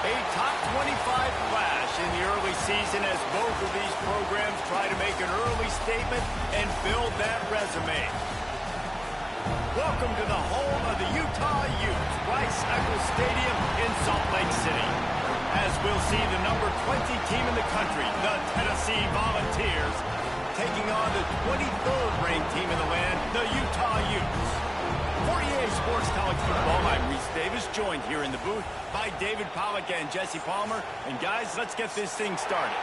A top 25 flash in the early season as both of these programs try to make an early statement and build that resume. Welcome to the home of the Utah Utes, Rice-Eccles Stadium in Salt Lake City. As we'll see the number 20 team in the country, the Tennessee Volunteers, taking on the 23rd ranked team in the land, the Utah Utes. For EA Sports College Football, I'm Reese Davis, joined here in the booth by David Pollack and Jesse Palmer. And guys, let's get this thing started.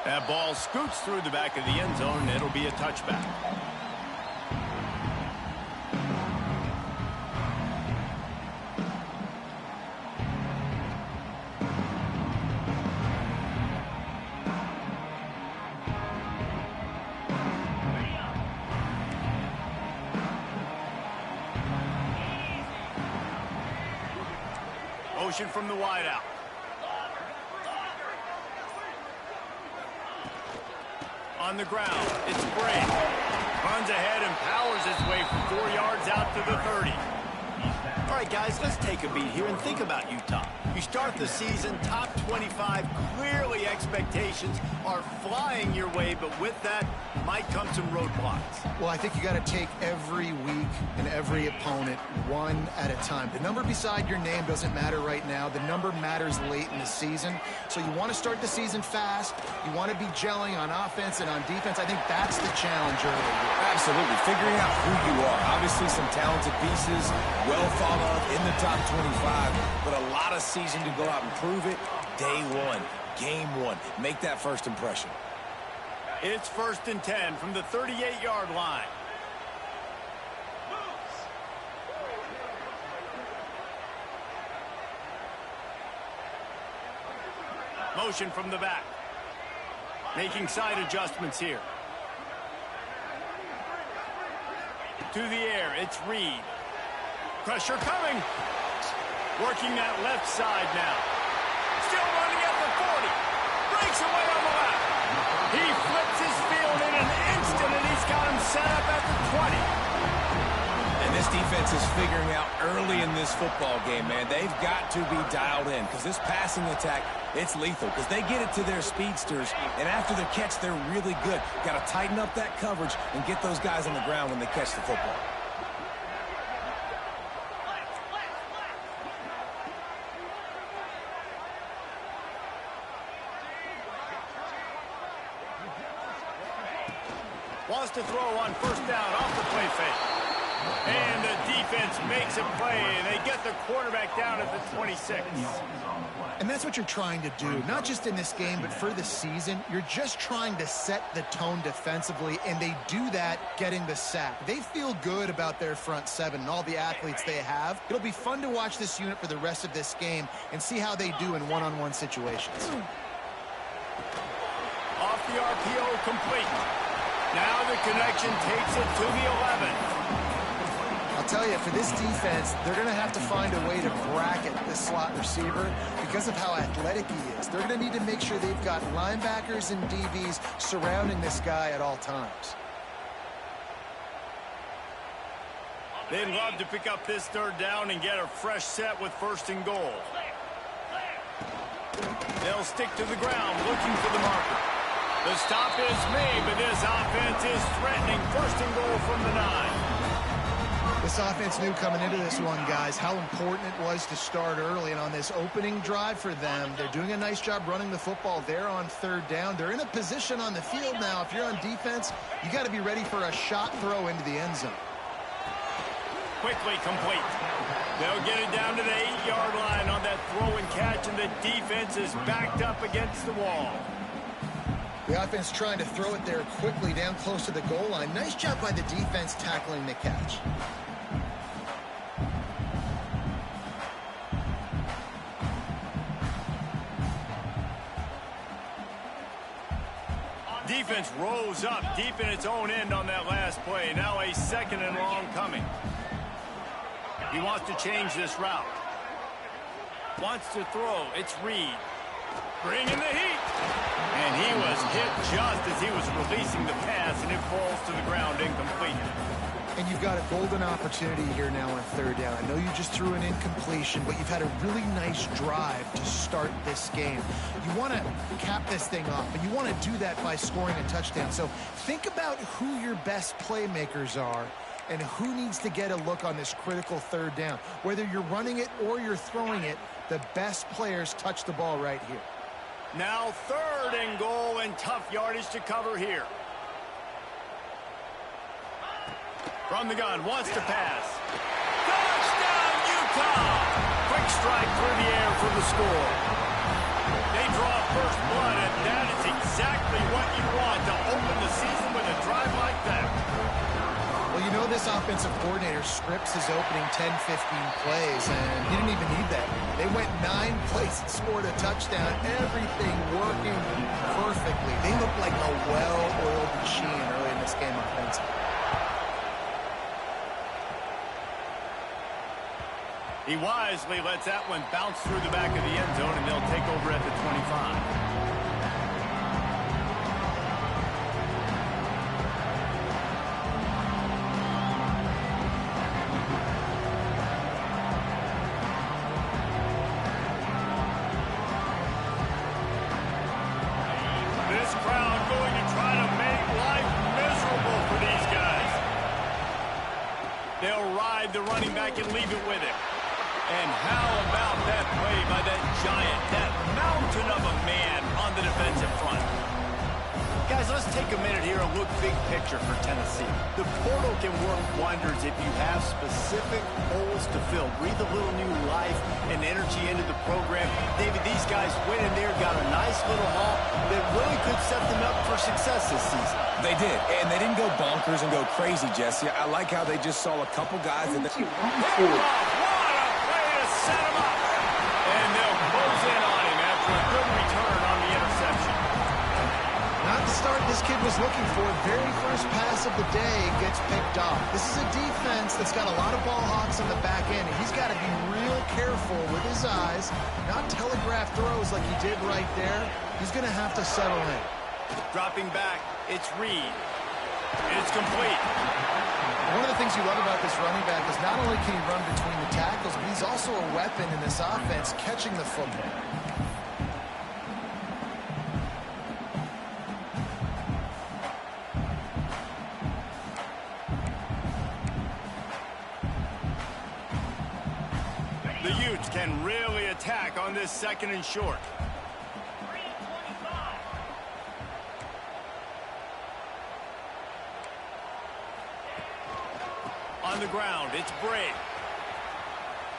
That ball scoots through the back of the end zone, and it'll be a touchback. Motion from the wideout. On the ground, it's Bray. Runs ahead and powers his way for 4 yards out to the 30. All right, guys, let's take a beat here and think about Utah. You start the season top 25. Clearly, expectations are flying your way, but with that might come some roadblocks. Well, I think you got to take every week and every opponent one at a time. The number beside your name doesn't matter right now. The number matters late in the season. So you want to start the season fast. You want to be gelling on offense and on defense. I think that's the challenge early. Absolutely. Figuring out who you are. Obviously, some talented pieces, well thought of in the top 25, but a lot of season to go out and prove it. Day one, game one. Make that first impression. It's 1st and 10 from the 38-yard line. Motion from the back. Making side adjustments here. To the air, it's Reed. Pressure coming. Working that left side now. Still running at the 40. Breaks away on the left. He flips his field in an instant, and he's got him set up at the 20. And this defense is figuring out early in this football game, man. They've got to be dialed in because this passing attack, it's lethal because they get it to their speedsters, and after the catch, they're really good. Got to tighten up that coverage and get those guys on the ground when they catch the football. Wants to throw on first down off the play fake. And the defense makes a play, and they get the quarterback down at the 26. And that's what you're trying to do, not just in this game, but for the season. You're just trying to set the tone defensively, and they do that getting the sack. They feel good about their front seven and all the athletes they have. It'll be fun to watch this unit for the rest of this game and see how they do in one-on-one situations. Off the RPO, complete. Now the connection takes it to the 11. I'll tell you, for this defense, they're going to have to find a way to bracket this slot receiver because of how athletic he is. They're going to need to make sure they've got linebackers and DBs surrounding this guy at all times. They'd love to pick up this third down and get a fresh set with first and goal. They'll stick to the ground looking for the marker. The stop is made, but this offense is threatening first and goal from the 9. This offense knew coming into this one, guys, how important it was to start early. And on this opening drive for them, they're doing a nice job running the football there on third down. They're in a position on the field now. If you're on defense, you got to be ready for a shot throw into the end zone. Quickly complete. They'll get it down to the 8-yard line on that throw and catch, and the defense is backed up against the wall. The offense trying to throw it there quickly down close to the goal line. Nice job by the defense tackling the catch. Defense rose up deep in its own end on that last play. Now a second and long coming. He wants to change this route. Wants to throw. It's Reed. Bringing the heat. And he was hit just as he was releasing the pass, and it falls to the ground incomplete. And you've got a golden opportunity here now on third down. I know you just threw an incompletion, but you've had a really nice drive to start this game. You want to cap this thing off, and you want to do that by scoring a touchdown. So think about who your best playmakers are and who needs to get a look on this critical third down. Whether you're running it or you're throwing it, the best players touch the ball right here. Now third and goal, and tough yardage to cover here. From the gun, wants to pass. Touchdown, Utah! Quick strike through the air for the score. They draw first blood, and that is exactly what you want to open the season with a drive like that. Well, you know this offensive coordinator scripts his opening 10, 15 plays, and he didn't even need that. They went 9 plays and scored a touchdown. Everything working perfectly. They look like a well-oiled machine early in this game offensively. He wisely lets that one bounce through the back of the end zone, and they'll take over at the 25. This crowd going to try to make life miserable for these guys. They'll ride the running back and leave it with him. And how about that play by that giant, that mountain of a man on the defensive front? Guys, let's take a minute here and look big picture for Tennessee. The portal can work wonders if you have specific holes to fill. Breathe a little new life and energy into the program. David, these guys went in there, got a nice little haul that really could set them up for success this season. They did, and they didn't go bonkers and go crazy, Jesse. I like how they just saw a couple guys. And set him up. And they'll close in on him after a good return on the interception. Not the start this kid was looking for. Very first pass of the day gets picked off. This is a defense that's got a lot of ball hawks on the back end, and he's got to be real careful with his eyes, not telegraph throws like he did right there. He's going to have to settle in. Dropping back, it's Reed. And it's complete. One of the things you love about this running back is not only can he run between the tackles, but he's also a weapon in this offense catching the football. The Utes can really attack on this second and short. on the ground. It's Brady.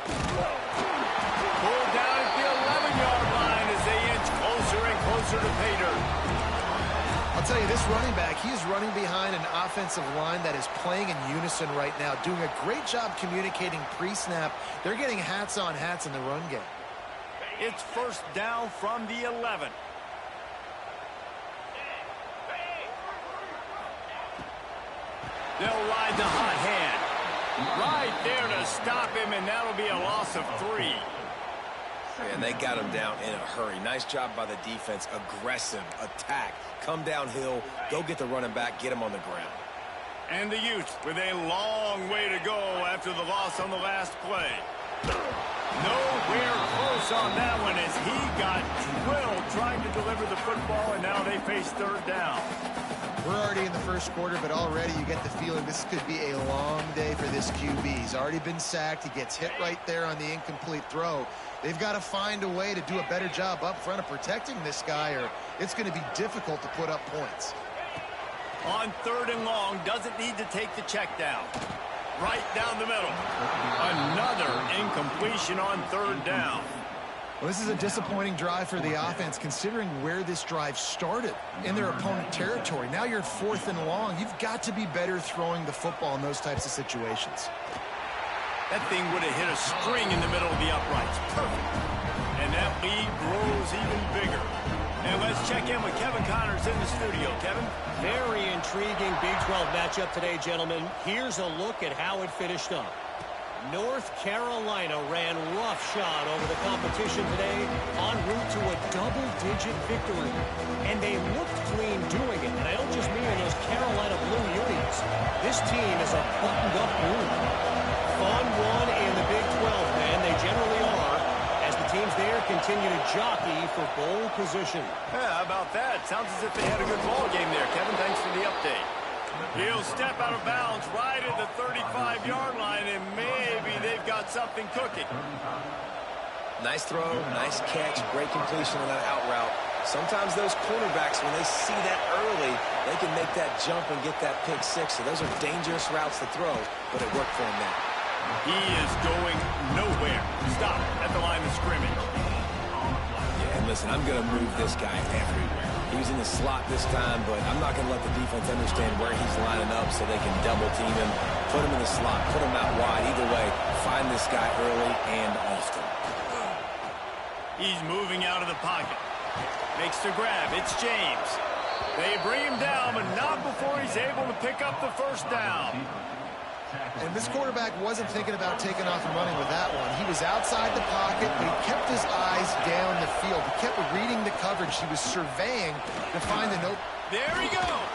Pulled down at the 11-yard line as they inch closer and closer to pay dirt. I'll tell you, this running back, he's running behind an offensive line that is playing in unison right now, doing a great job communicating pre-snap. They're getting hats on hats in the run game. It's first down from the 11. They'll ride the hot hand. Right there to stop him, and that'll be a loss of 3. And they got him down in a hurry. Nice job by the defense. Aggressive attack. Come downhill. Go get the running back. Get him on the ground. And the Utes with a long way to go after the loss on the last play. Nowhere close on that one as he got drilled trying to deliver the football, and now they face third down. We're already in the first quarter, but already you get the feeling this could be a long day for this QB. He's already been sacked. He gets hit right there on the incomplete throw. They've got to find a way to do a better job up front of protecting this guy, or it's going to be difficult to put up points. On third and long, doesn't need to take the check down. Right down the middle. Another incompletion on third down. Well, this is a disappointing drive for the offense, considering where this drive started in their opponent territory. Now you're fourth and long. You've got to be better throwing the football in those types of situations. That thing would have hit a string in the middle of the uprights. Perfect. And that lead grows even bigger. And let's check in with Kevin Connors in the studio. Kevin? Very intriguing Big 12 matchup today, gentlemen. Here's a look at how it finished up. North Carolina ran roughshod over the competition today en route to a double-digit victory. And they looked clean doing it. And I don't just mean in those Carolina blue unis. This team is a buttoned-up group. Fun one in the Big 12, man. They generally are, as the teams there continue to jockey for bowl position. Yeah, how about that? Sounds as if they had a good ball game there. Kevin, thanks for the update. He'll step out of bounds right at the 35-yard line, and maybe they've got something cooking. Nice throw, nice catch, great completion on that out route. Sometimes those cornerbacks, when they see that early, they can make that jump and get that pick six. So those are dangerous routes to throw, but it worked for him now. He is going nowhere. Stop at the line of scrimmage. Yeah, and listen, I'm going to move this guy everywhere. He was in the slot this time, but I'm not going to let the defense understand where he's lining up so they can double team him, put him in the slot, put him out wide. Either way, find this guy early and often. He's moving out of the pocket. Makes the grab. It's James. They bring him down, but not before he's able to pick up the first down. And this quarterback wasn't thinking about taking off and running with that one. He was outside the pocket, but he kept his eyes down the field. He kept reading the coverage. He was surveying to find the note. There he goes.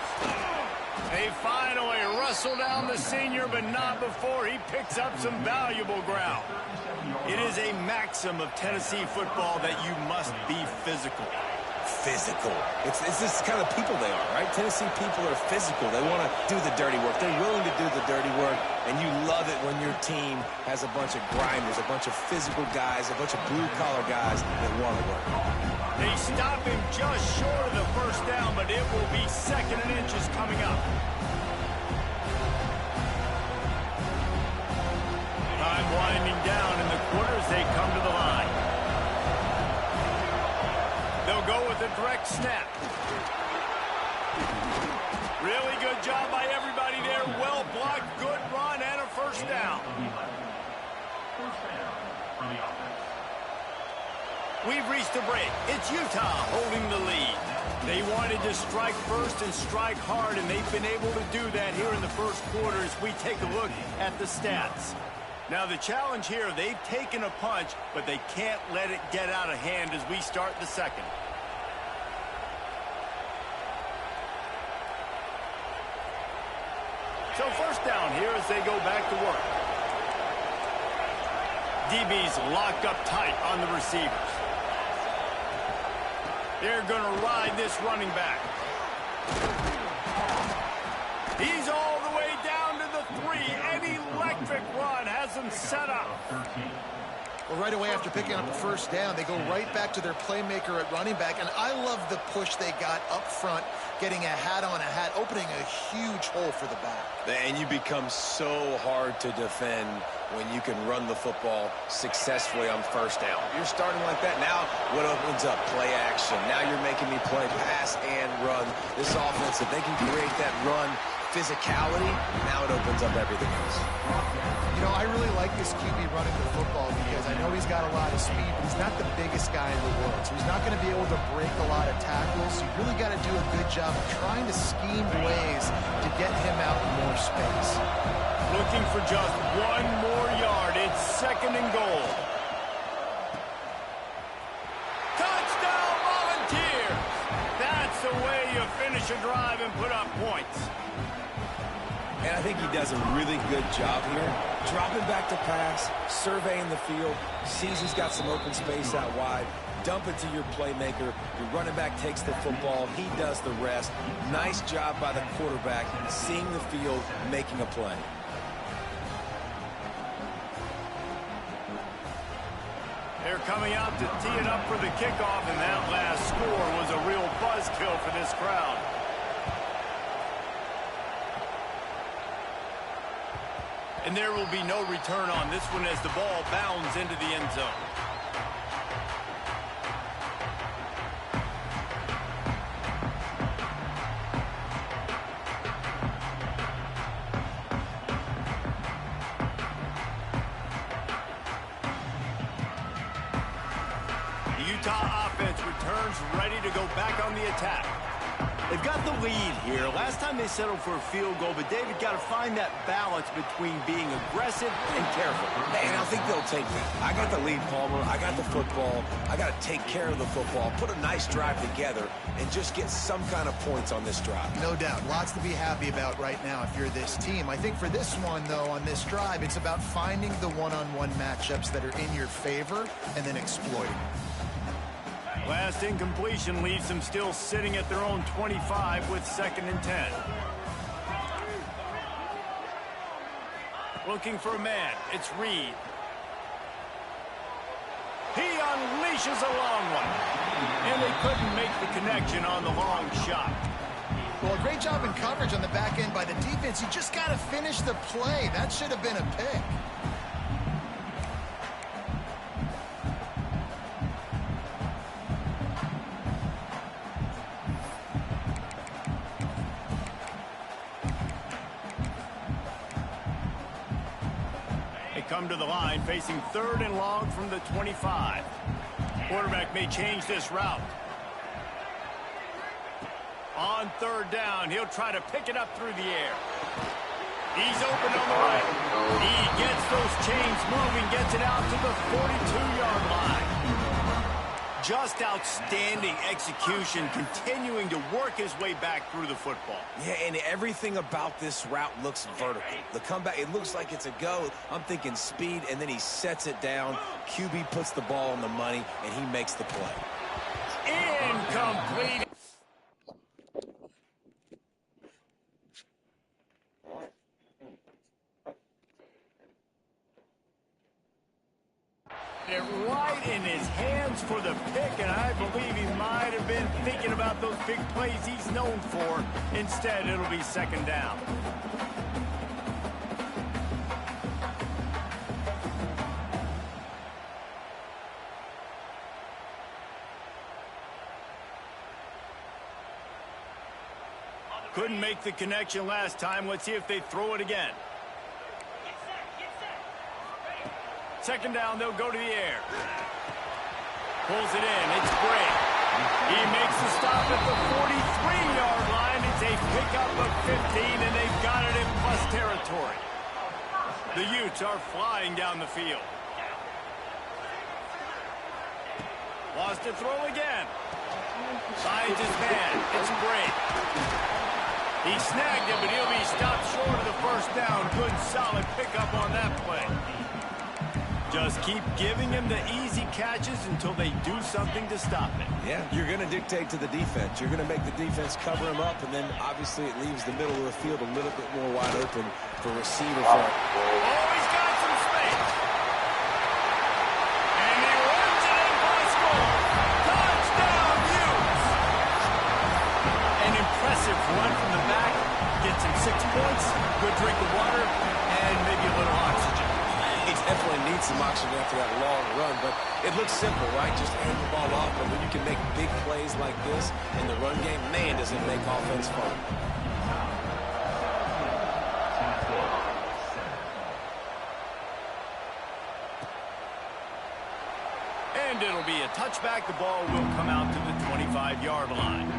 They finally wrestle down the senior, but not before he picks up some valuable ground. It is a maxim of Tennessee football that you must be physical. Physical. It's this kind of people they are, right? Tennessee people are physical. They want to do the dirty work. They're willing to do the dirty work, and you love it when your team has a bunch of grinders, a bunch of physical guys, a bunch of blue-collar guys that want to work. They stop him just short of the first down, but it will be second and inches coming up. Time winding down in the quarter as they come to the line. They'll go with a direct snap. Really good job by everybody there. Well blocked, good run, and a first down. We've reached a break. It's Utah holding the lead. They wanted to strike first and strike hard, and they've been able to do that here in the first quarter as we take a look at the stats. Now the challenge here, they've taken a punch, but they can't let it get out of hand as we start the second. So first down here as they go back to work. DB's locked up tight on the receivers. They're going to ride this running back. He's all the way down to the 3. An electric run has him set up. Well, right away after picking up a first down, they go right back to their playmaker at running back. And I love the push they got up front, getting a hat on a hat, opening a huge hole for the back. And you become so hard to defend when you can run the football successfully on first down. You're starting like that. Now what opens up? Play action. Now you're making me play pass and run. This offense, if they can create that run physicality, now it opens up everything else. You know, I really like this QB running the football because I know he's got a lot of speed, but he's not the biggest guy in the world. So he's not going to be able to break a lot of tackles. So you really got to do a good job of trying to scheme ways to get him out in more space. Looking for just one more yard. It's 2nd and goal. Touchdown Volunteers! That's the way you finish a drive and put up points. And I think he does a really good job here. Dropping back to pass, surveying the field, sees he's got some open space out wide, dump it to your playmaker. Your running back takes the football. He does the rest. Nice job by the quarterback, seeing the field, making a play. They're coming out to tee it up for the kickoff, and that last score was a real buzzkill for this crowd. And there will be no return on this one as the ball bounds into the end zone. The Utah offense returns ready to go back on the attack. They've got the lead here. Last time they settled for a field goal, but David got to find that balance between being aggressive and careful. And I think they'll take that. I got the lead, Palmer. I got the football. I got to take care of the football, put a nice drive together, and just get some kind of points on this drive. No doubt. Lots to be happy about right now if you're this team. I think for this one, though, on this drive, it's about finding the one-on-one matchups that are in your favor and then exploiting them. Last incompletion leaves them still sitting at their own 25 with 2nd and 10. Looking for a man. It's Reed. He unleashes a long one. And they couldn't make the connection on the long shot. Well, a great job in coverage on the back end by the defense. You just got to finish the play. That should have been a pick. Come to the line, facing 3rd and long from the 25. Quarterback may change this route. On 3rd down, he'll try to pick it up through the air. He's open on the right. He gets those chains moving, gets it out to the 42-yard line. Just outstanding execution, continuing to work his way back through the football. Yeah, and everything about this route looks vertical. The comeback, it looks like it's a go. I'm thinking speed, and then he sets it down. QB puts the ball on the money, and he makes the play. Incomplete. It right in his hands for the pick, and I believe he might have been thinking about those big plays he's known for. Instead, it'll be 2nd down. Couldn't make the connection last time. Let's see if they throw it again. 2nd down, they'll go to the air. Pulls it in. It's Gray. He makes the stop at the 43-yard line. It's a pickup of 15, and they've got it in plus territory. The Utes are flying down the field. Lost to throw again. Finds his man. It's Gray. He snagged it, but he'll be stopped short of the 1st down. Good, solid pickup on that play. Just keep giving him the easy catches until they do something to stop it. Yeah, you're going to dictate to the defense. You're going to make the defense cover him up, and then obviously it leaves the middle of the field a little bit more wide open for receiver. Oh, he's got some space. 6 points, good drink of water, and maybe a little oxygen. He definitely needs some oxygen after that long run, but it looks simple, right? Just hand the ball off, but when you can make big plays like this in the run game, man, does it make offense fun. And it'll be a touchback. The ball will come out to the 25-yard line.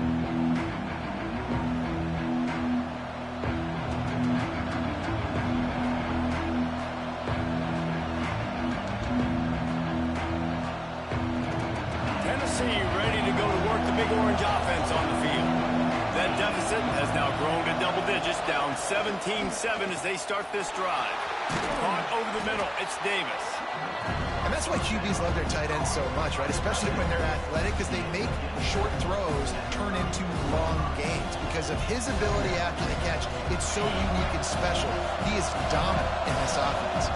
Tennessee ready to go to work the Big Orange offense on the field. That deficit has now grown to double digits, down 17-7 as they start this drive. Caught over the middle, it's Davis. And that's why QBs love their tight ends so much, right? Especially when they're athletic, because they make short throws turn into long gains. Because of his ability after the catch, it's so unique and special. He is dominant in this offense.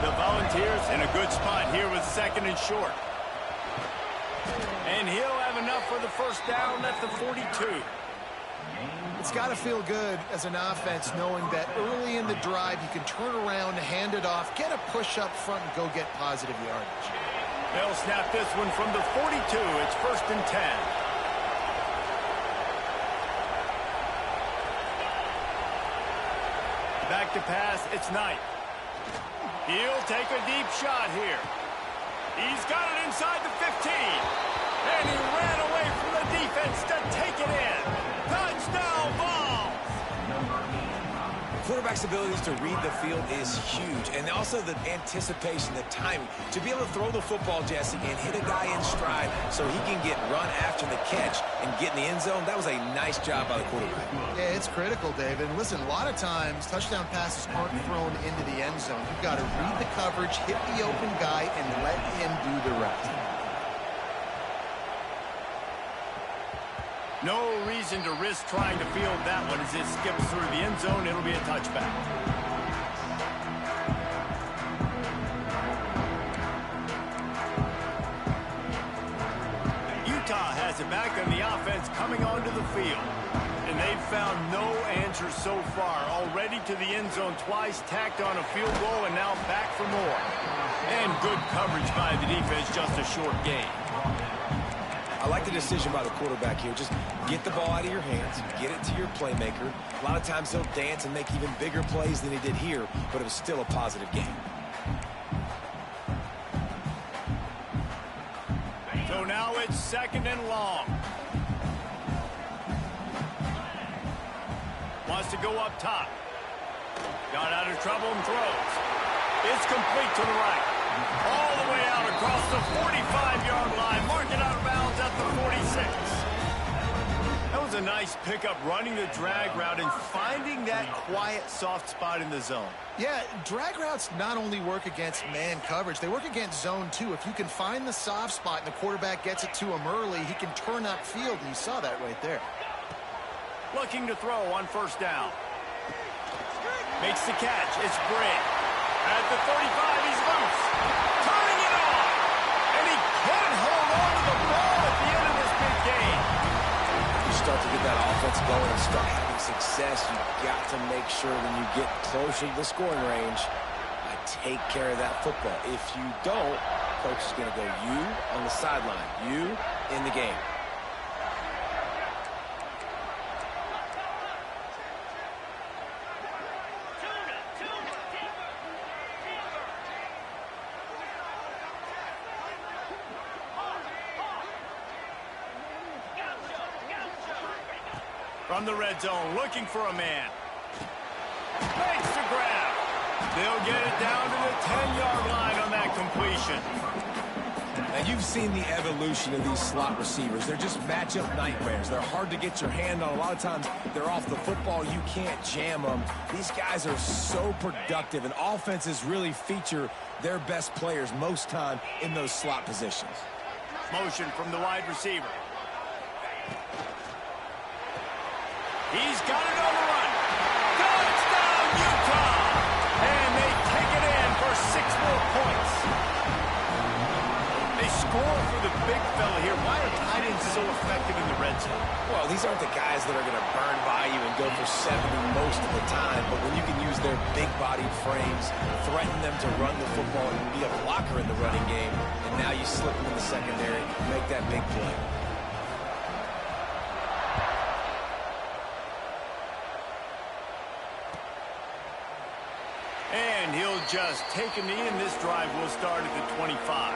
The Volunteers in a good spot here with 2nd and short. And he'll have enough for the first down at the 42. It's got to feel good as an offense knowing that early in the drive you can turn around, hand it off, get a push up front, and go get positive yardage. They'll snap this one from the 42. It's 1st and 10. Back to pass, it's Knight. He'll take a deep shot here. He's got it inside the 15. And he ran away from the defense to take it in. Touchdown, Vols! Quarterback's abilities to read the field is huge, and also the anticipation, the timing. To be able to throw the football, Jesse, and hit a guy in stride so he can get run after the catch and get in the end zone, that was a nice job by the quarterback. Yeah, it's critical, David. And listen, a lot of times touchdown passes aren't thrown into the end zone. You've got to read the coverage, hit the open guy, and let him do the rest. No reason to risk trying to field that one as it skips through the end zone. It'll be a touchback. Utah has it back on the offense coming onto the field. And they've found no answers so far. Already to the end zone twice, tacked on a field goal, and now back for more. And good coverage by the defense, just a short gain. I like the decision by the quarterback here. Just get the ball out of your hands, get it to your playmaker. A lot of times he'll dance and make even bigger plays than he did here, but it was still a positive game. So now it's 2nd and long. Wants to go up top. Got out of trouble and throws. It's complete to the right. All the way out across the 45-yard line. Mark it out of bounds at the 46. That was a nice pickup, running the drag route and finding that quiet, soft spot in the zone. Yeah, drag routes not only work against man coverage, they work against zone too. If you can find the soft spot and the quarterback gets it to him early, he can turn upfield, and you saw that right there. Looking to throw on 1st down. Makes the catch. It's Bray. At the 35, he's loose. Turning it on. And he can't hold on to the ball at the end of this big game. You start to get that offense going and start having success, you've got to make sure when you get closer to the scoring range, take care of that football. If you don't, coach is going to go you on the sideline, you in the game. From the red zone, looking for a man. Makes the grab. They'll get it down to the 10-yard line on that completion. And you've seen the evolution of these slot receivers. They're just matchup nightmares. They're hard to get your hand on. A lot of times they're off the football. You can't jam them. These guys are so productive, and offenses really feature their best players most time in those slot positions. Motion from the wide receiver. He's got it on the run. Touchdown, Utah! And they take it in for 6 more points. They score for the big fella here. Why are tight ends so effective in the red zone? Well, these aren't the guys that are going to burn by you and go for 70 most of the time, but when you can use their big-bodied frames, threaten them to run the football and be a blocker in the running game, and now you slip them in the secondary, make that big play. And he'll just take a knee, and this drive will start at the 25.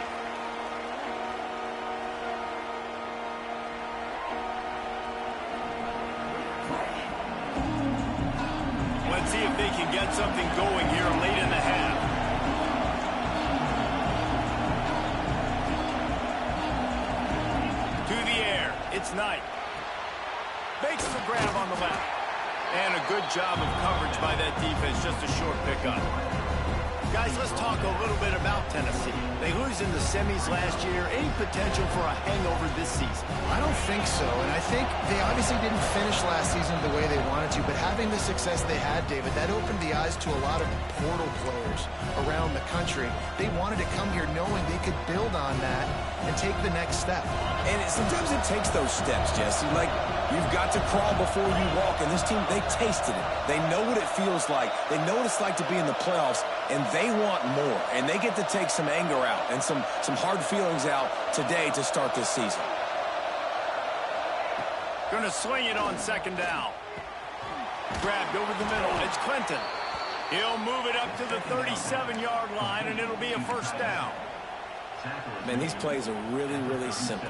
Let's see if they can get something going here late in the half. To the air, it's Knight. Makes the grab on the left. And a good job of coverage by that defense, just a short pickup. Guys, let's talk a little bit about Tennessee. They lose in the semis last year. Any potential for a hangover this season? I don't think so, and I think they obviously didn't finish last season the way they wanted to, but having the success they had, David, that opened the eyes to a lot of portal players around the country. They wanted to come here knowing they could build on that and take the next step. And sometimes it takes those steps, Jesse. Like, you've got to crawl before you walk, and this team, they tasted it. They know what it feels like. They know what it's like to be in the playoffs, and they want more. And they get to take some anger out and some hard feelings out today to start this season. Going to swing it on second down. Grabbed over the middle. It's Clinton. He'll move it up to the 37-yard line, and it'll be a first down. Man, these plays are really, really simple.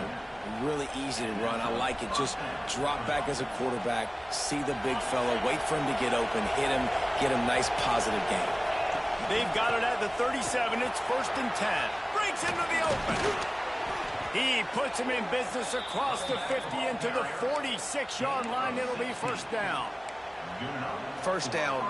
Really easy to run. I like it. Just drop back as a quarterback, see the big fella, wait for him to get open, hit him, get him nice positive gain. They've got it at the 37. It's 1st and 10. Breaks into the open. He puts him in business across the 50 into the 46-yard line. It'll be first down. First down,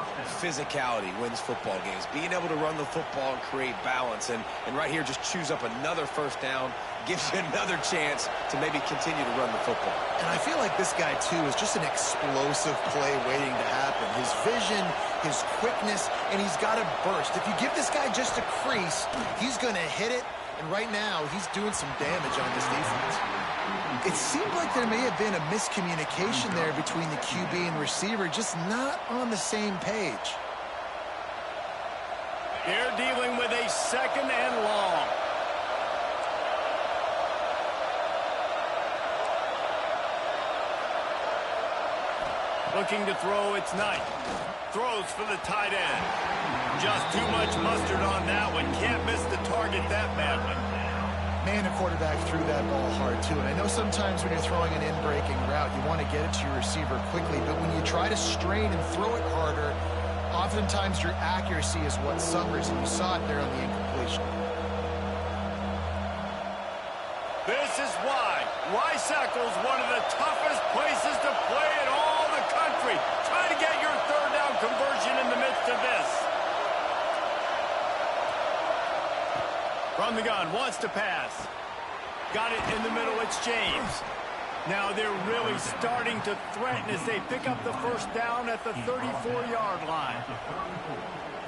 physicality wins football games. Being able to run the football and create balance. And right here, just choose up another first down, gives you another chance to maybe continue to run the football. And I feel like this guy, too, is just an explosive play waiting to happen. His vision, his quickness, and he's got a burst. If you give this guy just a crease, he's going to hit it. And right now, he's doing some damage on this defense. It seemed like there may have been a miscommunication there between the QB and receiver, just not on the same page. They're dealing with a 2nd and long. Looking to throw, it's Knight. Throws for the tight end. Just too much mustard on that one. Can't miss the target that badly. Man, the quarterback threw that ball hard, too. And I know sometimes when you're throwing an in-breaking route, you want to get it to your receiver quickly. But when you try to strain and throw it harder, oftentimes your accuracy is what suffers. And you saw it there on the incompletion. This is why Weissackel's one of the toughest places to play in all the country. Try to get your third down conversion in the midst of this. From the gun, wants to pass. Got it in the middle, it's James. Now they're really starting to threaten as they pick up the first down at the 34-yard line.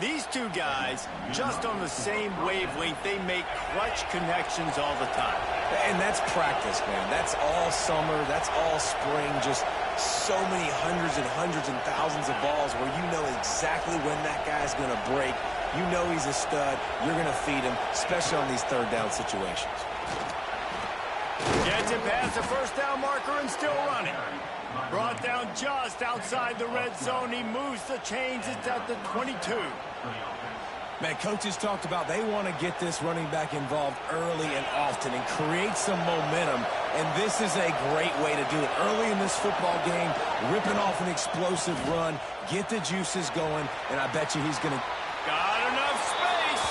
These two guys, just on the same wavelength, they make clutch connections all the time. And that's practice, man. That's all summer. That's all spring. Just so many hundreds and thousands of balls where you know exactly when that guy's going to break. You know he's a stud. You're going to feed him, especially on these third down situations. Gets it past the first down marker and still running. Brought down just outside the red zone. He moves the chains. It's at the 22. Man, coaches talked about they want to get this running back involved early and often and create some momentum, and this is a great way to do it. Early in this football game, ripping off an explosive run, get the juices going, and I bet you he's going to... Got enough space,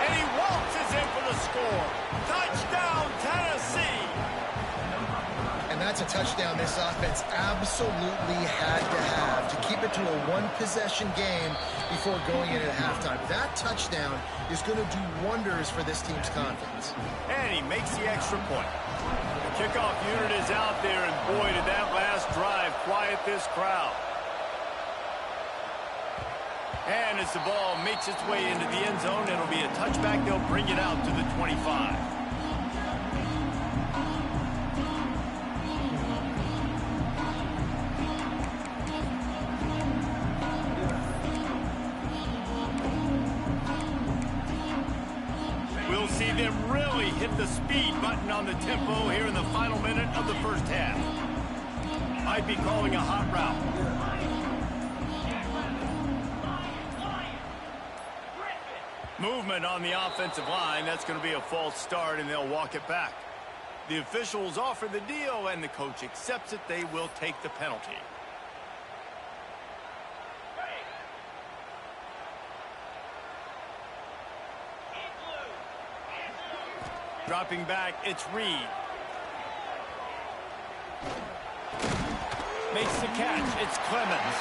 and he waltzes in for the score. Touchdown, Tennessee! And that's a touchdown this offense absolutely had to have to keep it to a one-possession game before going in at halftime. That touchdown is going to do wonders for this team's confidence. And he makes the extra point. The kickoff unit is out there, and boy, did that last drive quiet this crowd. And as the ball makes its way into the end zone, it'll be a touchback. They'll bring it out to the 25. We'll see them really hit the speed button on the tempo here in the final minute of the first half. Might be calling a hot route. Movement on the offensive line. That's going to be a false start, and they'll walk it back. The officials offer the deal, and the coach accepts it. They will take the penalty. Dropping back, it's Reed. Makes the catch, it's Clemens.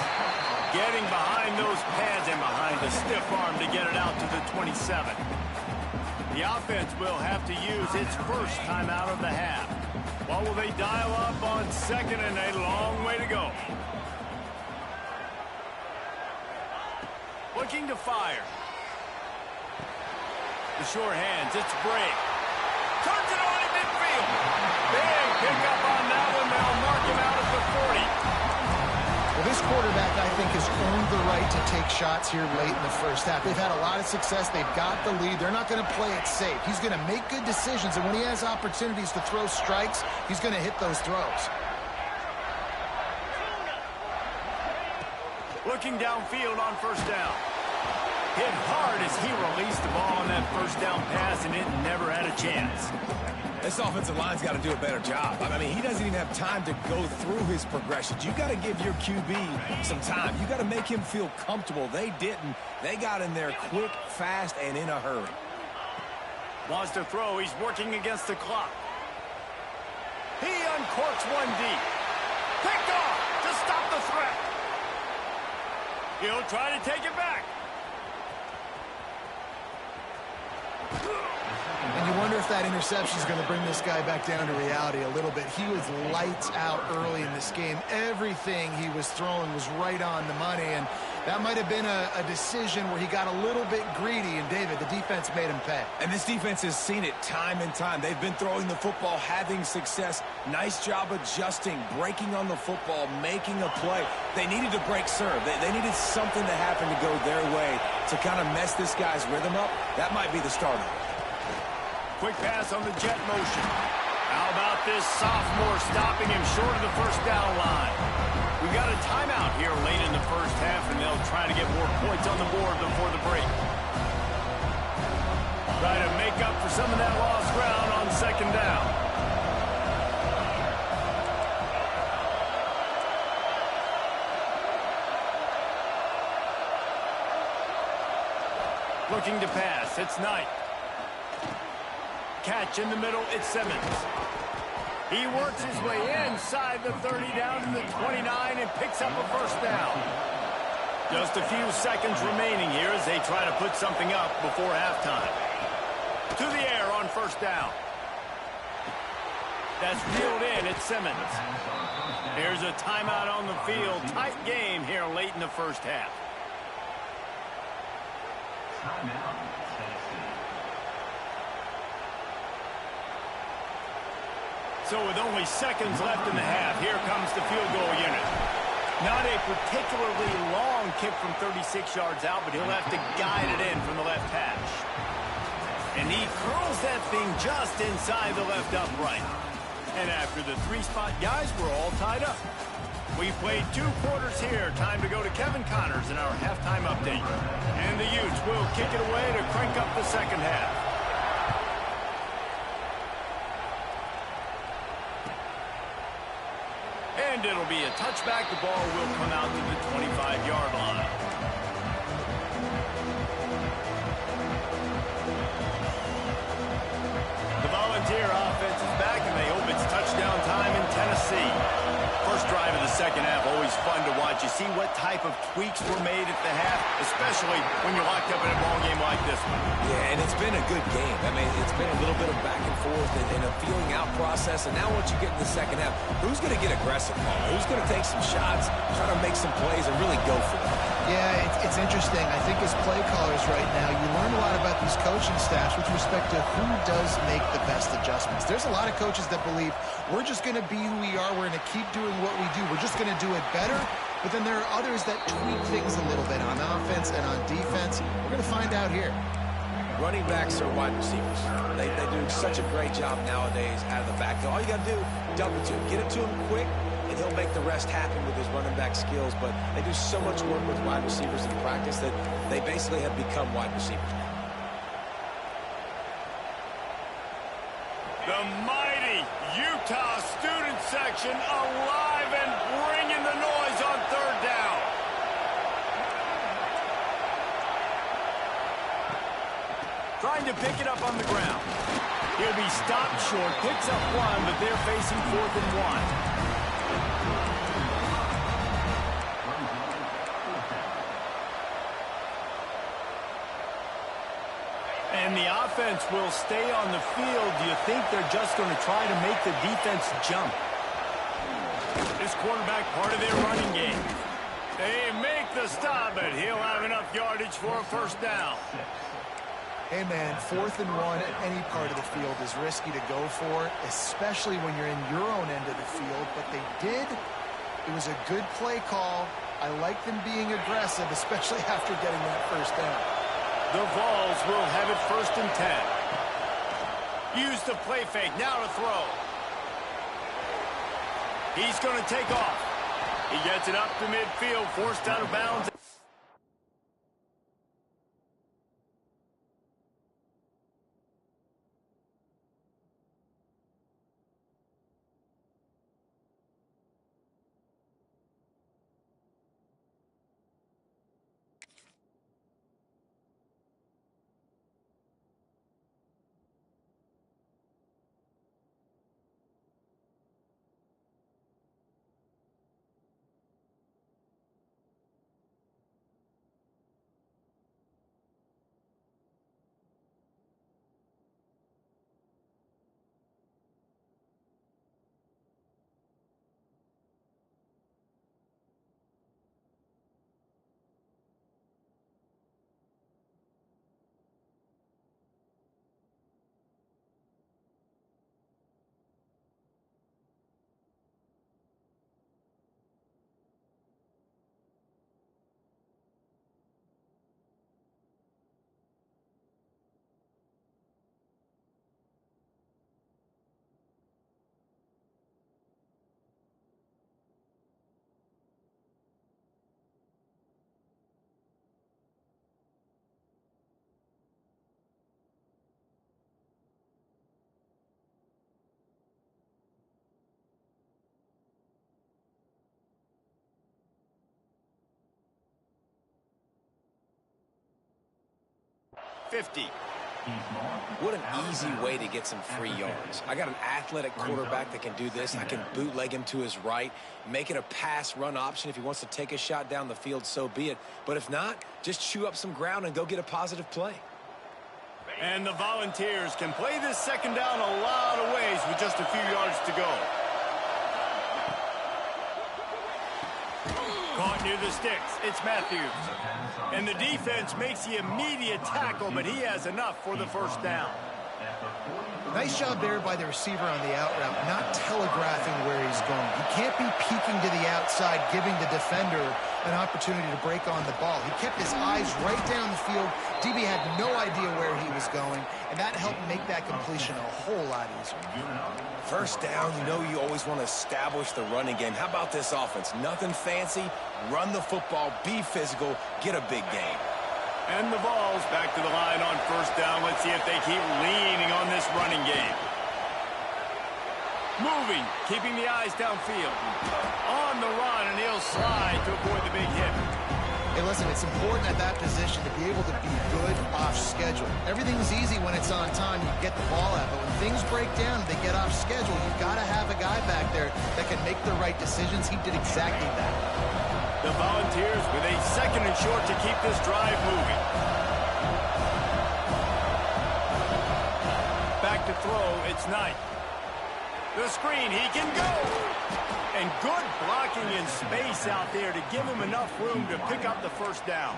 Getting behind those pads and behind a stiff arm to get it out to the 27. The offense will have to use its first timeout of the half. What will they dial up on second, and a long way to go? Looking to fire. The short hands, it's Bray. Turns it on in midfield. Big pickup on that one. They'll mark him out at the 40. Well, this quarterback, I think, has earned the right to take shots here late in the first half. They've had a lot of success. They've got the lead. They're not going to play it safe. He's going to make good decisions, and when he has opportunities to throw strikes, he's going to hit those throws. Looking downfield on first down. Hit hard as he released the ball on that first down pass, and it never had a chance. This offensive line's got to do a better job. I mean, he doesn't even have time to go through his progressions. You got to give your QB some time. You got to make him feel comfortable. They didn't. They got in there quick, fast, and in a hurry. Wants to throw. He's working against the clock. He uncorks one deep. Picked off to stop the threat. He'll try to take it back. And you wonder if that interception is going to bring this guy back down to reality a little bit. He was lights out early in this game. Everything he was throwing was right on the money, and that might have been a decision where he got a little bit greedy, and David, the defense made him pay. And this defense has seen it time and time. They've been throwing the football, having success. Nice job adjusting, breaking on the football, making a play. They needed to break serve. They needed something to happen to go their way to kind of mess this guy's rhythm up. That might be the start of it. Quick pass on the jet motion. How about this sophomore stopping him short of the first down line? We've got a timeout here late in the first half, and they'll try to get more points on the board before the break. Try to make up for some of that lost ground on second down. Looking to pass, it's Knight. Catch in the middle, it's Simmons. He works his way inside the 30 down to the 29 and picks up a first down. Just a few seconds remaining here as they try to put something up before halftime. To the air on first down. That's reeled in, it's Simmons. Here's a timeout on the field. Tight game here late in the first half. Timeout. So with only seconds left in the half, here comes the field goal unit. Not a particularly long kick from 36 yards out, but he'll have to guide it in from the left hash. And he curls that thing just inside the left upright. And after the three-spot guys, we're all tied up. We played 2 quarters here. Time to go to Kevin Connors in our halftime update. And the Utes will kick it away to crank up the second half. And it'll be a touchback. The ball will come out to the 25-yard line. The Volunteer offense is back, and they hope it's touchdown time in Tennessee. First drive of the second half, always fun to watch. You see what type of tweaks were made at the half, especially when you're locked up in a ball game like this one. Yeah, and it's been a good game. I mean, it's been a little bit of back and forth and a feeling out process. And now once you get in the second half, who's going to get aggressive, Paul? Who's going to take some shots, try to make some plays, and really go for it? Yeah, it's interesting. I think as play callers right now, you learn a lot about these coaching staffs with respect to who does make the best adjustments. There's a lot of coaches that believe we're just going to be who we are. We're going to keep doing what we do. We're just going to do it better. But then there are others that tweak things a little bit on offense and on defense. We're going to find out here. running backs are wide receivers. They do such a great job nowadays out of the backfield. All you got to do, double to him. Get it to him quick, and he'll make the rest happen with his running back skills. But they do so much work with wide receivers in practice that they basically have become wide receivers now. The mighty Utah student section alive and bringing the noise on third down. Trying to pick it up on the ground. He'll be stopped short, picks up one, but they're facing 4th and 1. And the offense will stay on the field. Do you think they're just going to try to make the defense jump? This quarterback part of their running game. They make the stop, but he'll have enough yardage for a first down. Hey, man, 4th and 1 at any part of the field is risky to go for, especially when you're in your own end of the field. But they did. It was a good play call. I like them being aggressive, especially after getting that first down. The Vols will have it 1st and 10. Use the play fake. Now to throw. He's going to take off. He gets it up to midfield, forced out of bounds. What an easy way to get some free yards. I got an athletic quarterback that can do this. I can bootleg him to his right, make it a pass-run option. If he wants to take a shot down the field, so be it. But if not, just chew up some ground and go get a positive play. And the Volunteers can play this second down a lot of ways with just a few yards to go. Caught near the sticks. It's Matthews. And the defense makes the immediate tackle, but he has enough for the first down. Nice job there by the receiver on the out route, not telegraphing where he's going. He can't be peeking to the outside, giving the defender an opportunity to break on the ball. He kept his eyes right down the field. DB had no idea where he was going, and that helped make that completion a whole lot easier. First down, you know you always want to establish the running game. How about this offense? Nothing fancy. Run the football, be physical, get a big gain. And the Vols back to the line on first down. Let's see if they keep leaning on this running game. Moving, keeping the eyes downfield. On the run, and he'll slide to avoid the big hit. Hey, listen, it's important at that position to be able to be good off schedule. Everything's easy when it's on time. You get the ball out. But when things break down, they get off schedule. You've got to have a guy back there that can make the right decisions. He did exactly that. The Volunteers with a second and short to keep this drive moving. Back to throw, it's Knight. The screen, he can go. And good blocking in space out there to give him enough room to pick up the first down.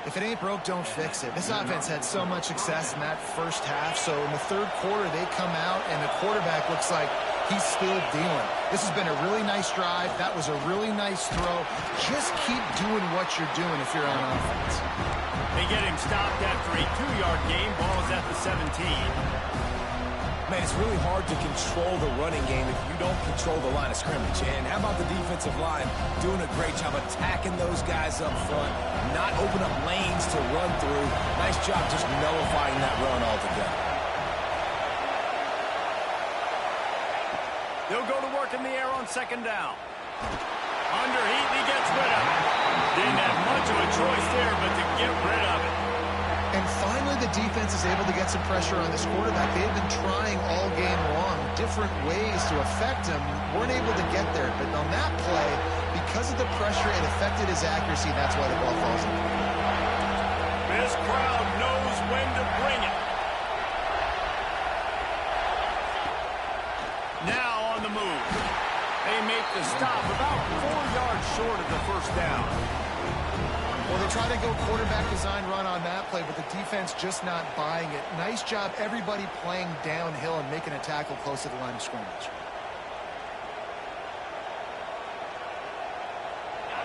If it ain't broke, don't fix it. This offense had so much success in that first half, so in the third quarter, they come out, and the quarterback looks like he's still dealing. This has been a really nice drive. That was a really nice throw. Just keep doing what you're doing if you're on offense. They get him stopped after a 2-yard gain. Ball is at the 17. Man, it's really hard to control the running game if you don't control the line of scrimmage. And how about the defensive line doing a great job attacking those guys up front, not open up lanes to run through. Nice job just nullifying that run altogether. They'll go to work in the air on second down. Under heat, and he gets rid of it. Didn't have much of a choice there, but to get rid of it. And finally, the defense is able to get some pressure on this quarterback. They've been trying all game long different ways to affect him. Weren't able to get there. But on that play, because of the pressure, it affected his accuracy. That's why the ball falls in. This crowd knows when to bring it. Now on the move. They make the stop about 4 yards short of the first down. Well, they try to go quarterback design run on that play, but the defense just not buying it. Nice job, everybody playing downhill and making a tackle close to the line of scrimmage.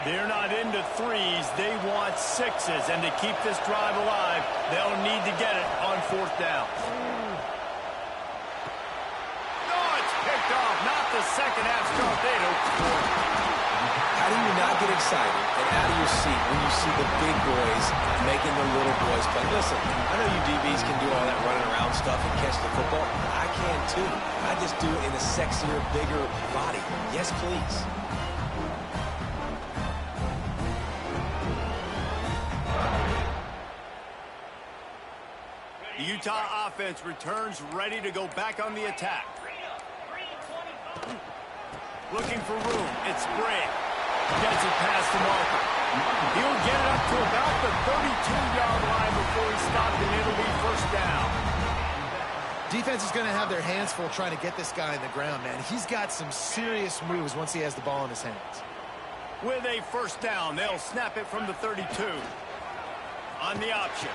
They're not into threes. They want sixes. And to keep this drive alive, they'll need to get it on fourth down. No, it's picked off. Not the second half start. They don't score. How do you not get excited and out of your seat when you see the big boys making the little boys play? Listen, I know you DBs can do all that running around stuff and catch the football. I can too. I just do it in a sexier, bigger body. Yes, please. The Utah offense returns ready to go back on the attack. Looking for room. It's Sprague. Gets it past the marker. He'll get it up to about the 32-yard line before he's stopped, and it'll be first down. Defense is going to have their hands full trying to get this guy in the ground, man. He's got some serious moves once he has the ball in his hands. With a first down, they'll snap it from the 32. On the option.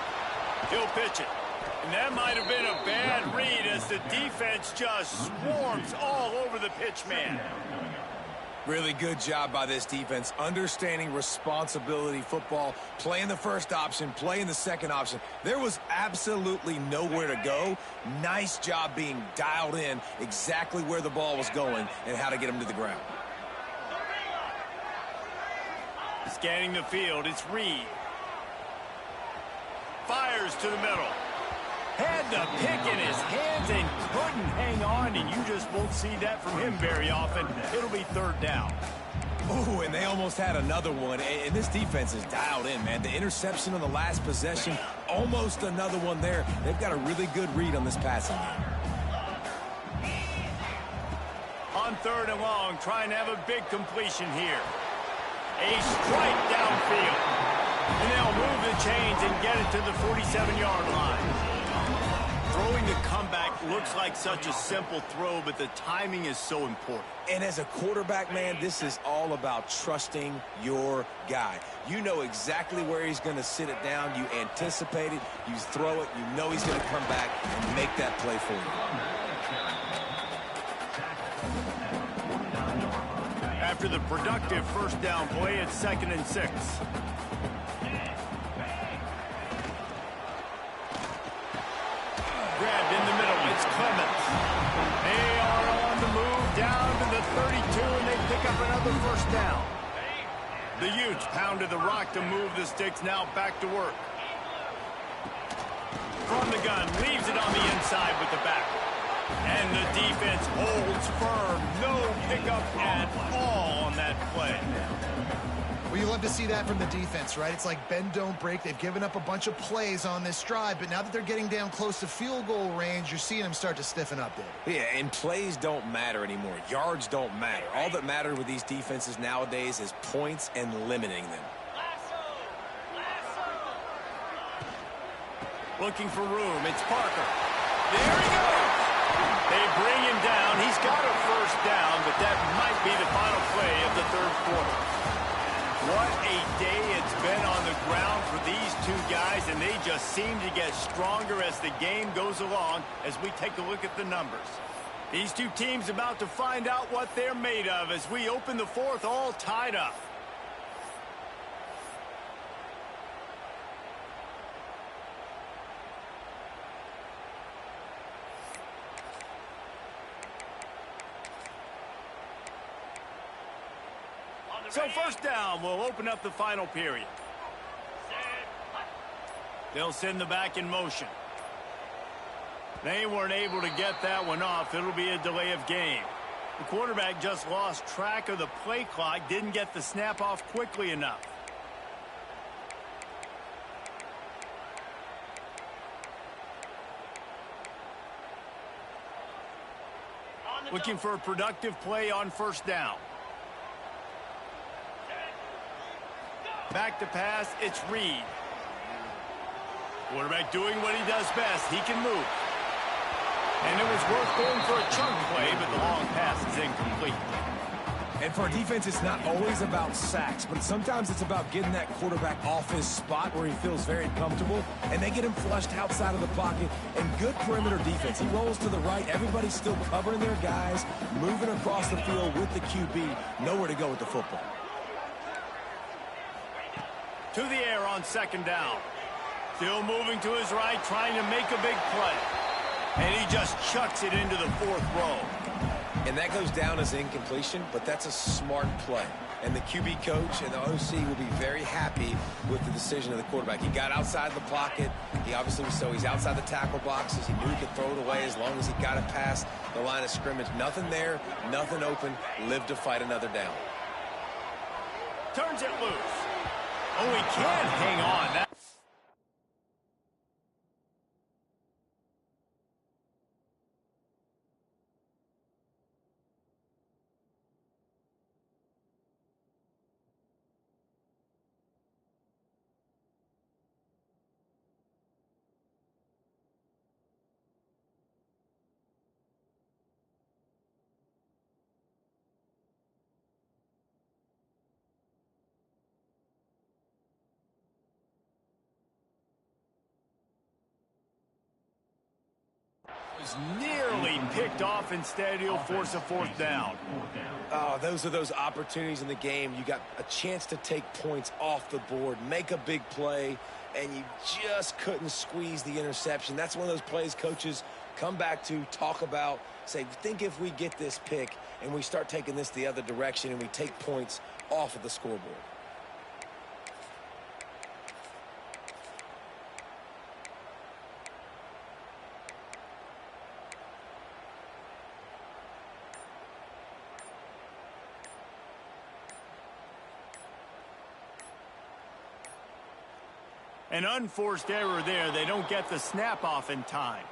He'll pitch it. And that might have been a bad read as the defense just swarms all over the pitch man. Really good job by this defense, understanding responsibility football, playing the first option, playing the second option. There was absolutely nowhere to go. Nice job being dialed in exactly where the ball was going and how to get him to the ground. Scanning the field, it's Reed. Fires to the middle. Had the pick in his hands and couldn't hang on, and you just won't see that from him very often. It'll be third down. Ooh, and they almost had another one, and this defense is dialed in, man. The interception on the last possession, almost another one there. They've got a really good read on this passing game. On third and long, trying to have a big completion here. A strike downfield. And they'll move the chains and get it to the 47-yard line. Throwing the comeback looks like such a simple throw, but the timing is so important. And as a quarterback, man, this is all about trusting your guy. You know exactly where he's going to sit it down. You anticipate it. You throw it. You know he's going to come back and make that play for you. After the productive first down play, it's 2nd and 6. Grabbed in the middle, it's Clemens. They are on the move down to the 32, and they pick up another first down. The Utes pounded the rock to move the sticks, now back to work. From the gun, leaves it on the inside with the back. And the defense holds firm. No pickup at all on that play. Well, you love to see that from the defense, right? It's like bend, don't break. They've given up a bunch of plays on this drive, but now that they're getting down close to field goal range, you're seeing them start to stiffen up there. Yeah, and plays don't matter anymore. Yards don't matter. All that matters with these defenses nowadays is points and limiting them. Looking for room. It's Parker. There he goes. They bring him down. He's got a first down, but that might be the final play of the third quarter. What a day it's been on the ground for these two guys, and they just seem to get stronger as the game goes along as we take a look at the numbers. These two teams about to find out what they're made of as we open the fourth all tied up. So first down will open up the final period. They'll send the back in motion. They weren't able to get that one off. It'll be a delay of game. The quarterback just lost track of the play clock, didn't get the snap off quickly enough. Looking for a productive play on first down. Back to pass, it's Reed. Quarterback doing what he does best. He can move. And it was worth going for a chunk play, but the long pass is incomplete. And for a defense, it's not always about sacks, but sometimes it's about getting that quarterback off his spot where he feels very comfortable, and they get him flushed outside of the pocket. And good perimeter defense. He rolls to the right. Everybody's still covering their guys, moving across the field with the QB. Nowhere to go with the football. To the air on second down. Still moving to his right, trying to make a big play. And he just chucks it into the fourth row. And that goes down as incompletion, but that's a smart play. And the QB coach and the OC will be very happy with the decision of the quarterback. He got outside the pocket. He obviously was, so he's outside the tackle boxes. He knew he could throw it away as long as he got it past the line of scrimmage. Nothing there, nothing open. Live to fight another down. Turns it loose. Oh, he can't hang on. Was nearly picked off. Instead, he'll force a fourth down. Oh, those are those opportunities in the game. You got a chance to take points off the board, make a big play, and you just couldn't squeeze the interception. That's one of those plays coaches come back to, talk about, say, think if we get this pick and we start taking this the other direction and we take points off of the scoreboard. An unforced error there. They don't get the snap off in time.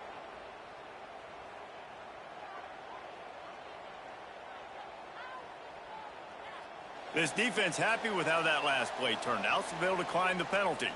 This defense happy with how that last play turned out, so they'll decline the penalty.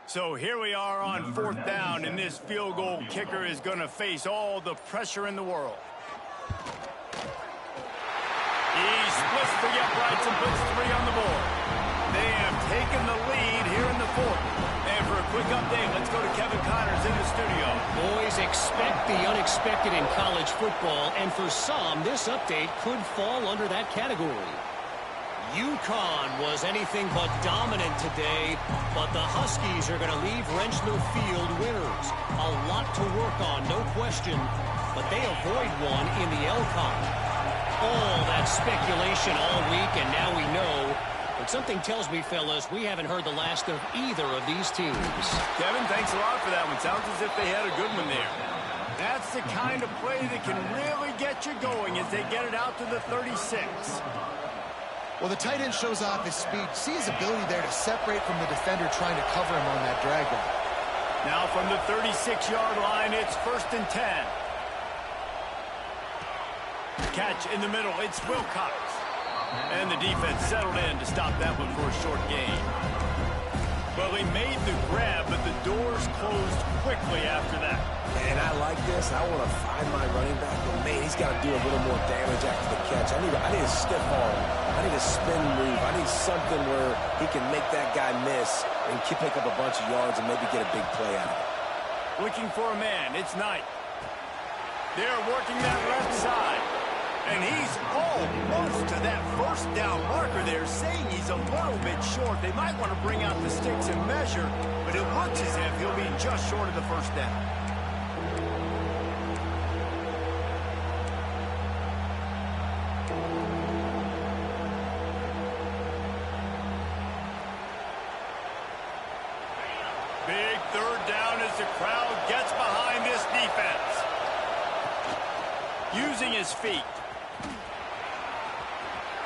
So here we are on 4th down, and this field goal kicker is going to face all the pressure in the world. He splits the uprights and puts 3 on the board. They have taken the lead here in the 4th. And for a quick update, let's go to Kevin Connors in the studio. Boys, expect the unexpected in college football, and for some, this update could fall under that category. UConn was anything but dominant today, but the Huskies are going to leave Rentschler Field winners. A lot to work on, no question, but they avoid one in the Elcon. All that speculation all week, and now we know. But something tells me, fellas, we haven't heard the last of either of these teams. Kevin, thanks a lot for that one. Sounds as if they had a good one there. That's the kind of play that can really get you going as they get it out to the 36. Well, the tight end shows off his speed. See his ability there to separate from the defender trying to cover him on that drag route. Now from the 36-yard line, it's 1st and 10. Catch in the middle, it's Wilcox. And the defense settled in to stop that one for a short gain. Well, he made the grab, but the doors closed quickly after that. And I like this. I want to find my running back, but man, he's got to do a little more damage after the catch. I need a stiff arm. I need a spin move. I need something where he can make that guy miss and pick up a bunch of yards and maybe get a big play out of it. Looking for a man. It's Knight. They're working that left side. And he's almost to that 1st down marker there, saying he's a little bit short. They might want to bring out the sticks and measure, but it looks as if he'll be just short of the 1st down. Big 3rd down as the crowd gets behind this defense. Using his feet.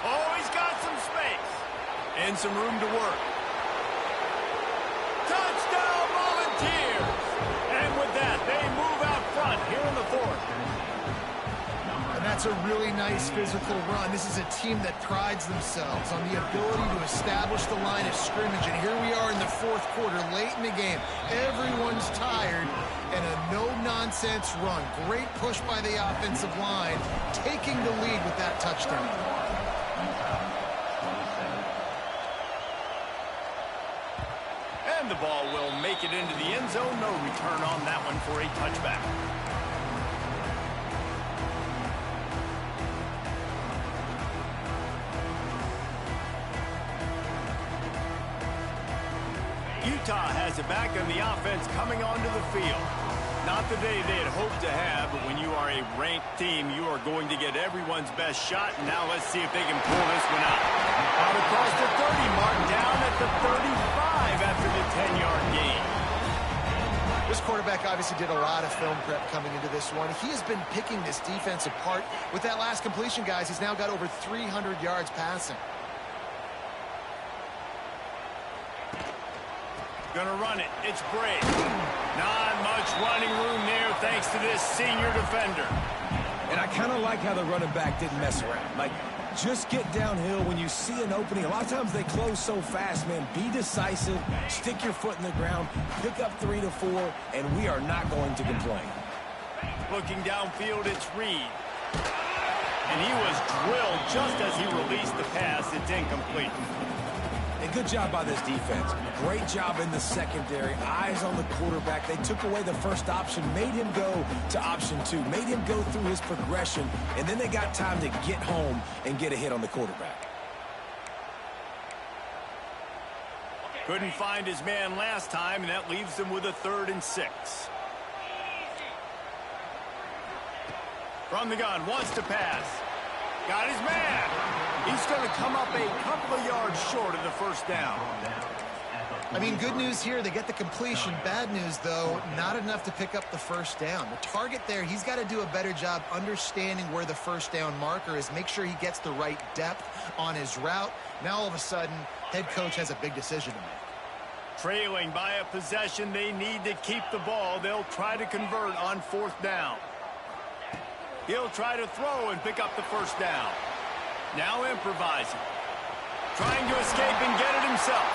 Oh, he's got some space. And some room to work. Touchdown, Volunteers! And with that, they move out front here in the 4th. And that's a really nice physical run. This is a team that prides themselves on the ability to establish the line of scrimmage. And here we are in the 4th quarter, late in the game. Everyone's tired, and a no-nonsense run. Great push by the offensive line, taking the lead with that touchdown. And the ball will make it into the end zone. No return on that one for a touchback. Utah has it back on the offense coming onto the field. Not the day they had hoped to have, but when you are a ranked team, you are going to get everyone's best shot. And now let's see if they can pull this one out. Out across the 30 mark, down at the 35 after the 10-yard gain. This quarterback obviously did a lot of film prep coming into this one. He has been picking this defense apart. With that last completion, guys, he's now got over 300 yards passing. Gonna run it. It's Bray. Not much running room there thanks to this senior defender. And I kind of like how the running back didn't mess around. Like, just get downhill when you see an opening. A lot of times they close so fast, man. Be decisive. Stick your foot in the ground. Pick up 3 to 4, and we are not going to complain. Looking downfield, it's Reed. And he was drilled just as he released the pass. It's incomplete. And good job by this defense. Great job in the secondary. Eyes on the quarterback. They took away the first option, made him go to option 2, made him go through his progression, and then they got time to get home and get a hit on the quarterback. Couldn't find his man last time, and that leaves them with a 3rd and 6. From the gun, wants to pass. Got his man. He's going to come up a couple of yards short of the 1st down. I mean, good news here, they get the completion. Bad news, though, not enough to pick up the 1st down. The target there, he's got to do a better job understanding where the 1st down marker is, make sure he gets the right depth on his route. Now, all of a sudden, head coach has a big decision to make. Trailing by a possession, they need to keep the ball. They'll try to convert on 4th down. He'll try to throw and pick up the 1st down. Now improvising. trying to escape and get it himself.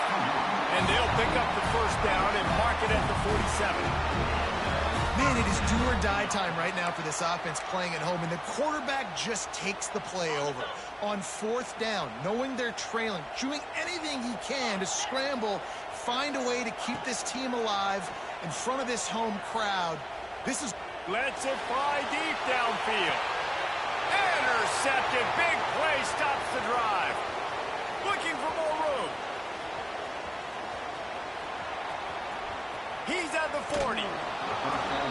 And they'll pick up the first down and mark it at the 47. Man, it is do or die time right now for this offense playing at home, and the quarterback just takes the play over. On fourth down, knowing they're trailing, doing anything he can to scramble, find a way to keep this team alive in front of this home crowd. This is... Lets it fly deep downfield. Intercepted. Big play stops the drive. Looking for more room. He's at the 40.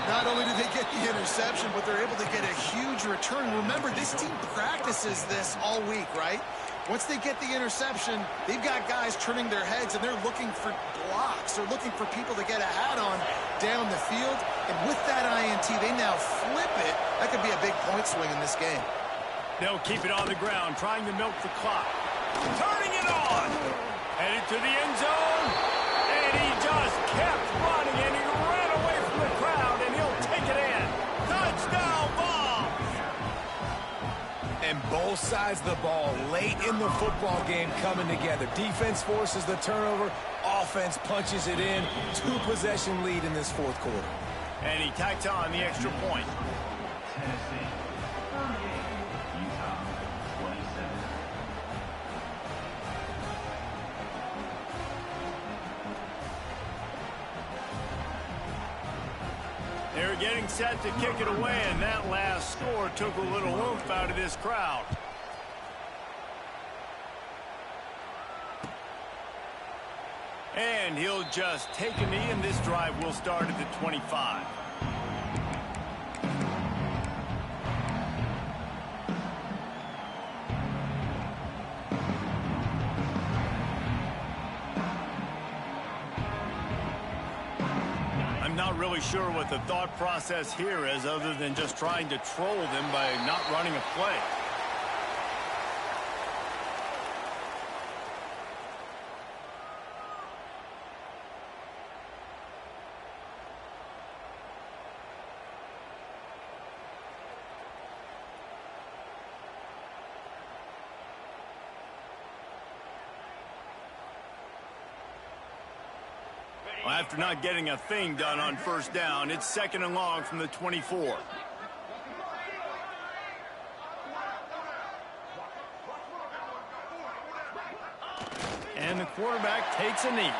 Not only do they get the interception, but they're able to get a huge return. Remember, this team practices this all week, right? Once they get the interception, they've got guys turning their heads, and they're looking for blocks. They're looking for people to get a hat on down the field. And with that INT, they now flip it. That could be a big point swing in this game. They'll keep it on the ground, trying to milk the clock. Turning it on. Headed to the end zone. And he just kept running, and he ran away from the crowd, and he'll take it in. Touchdown ball. And both sides of the ball late in the football game coming together. Defense forces the turnover. Offense punches it in. 2-possession lead in this fourth quarter. And he tacks on the extra point. They're getting set to kick it away, and that last score took a little oomph out of this crowd. And he'll just take a knee, and this drive will start at the 25. I'm not really sure what the thought process here is, other than just trying to troll them by not running a play. Well, after not getting a thing done on first down, it's 2nd and long from the 24. And the quarterback takes a knee.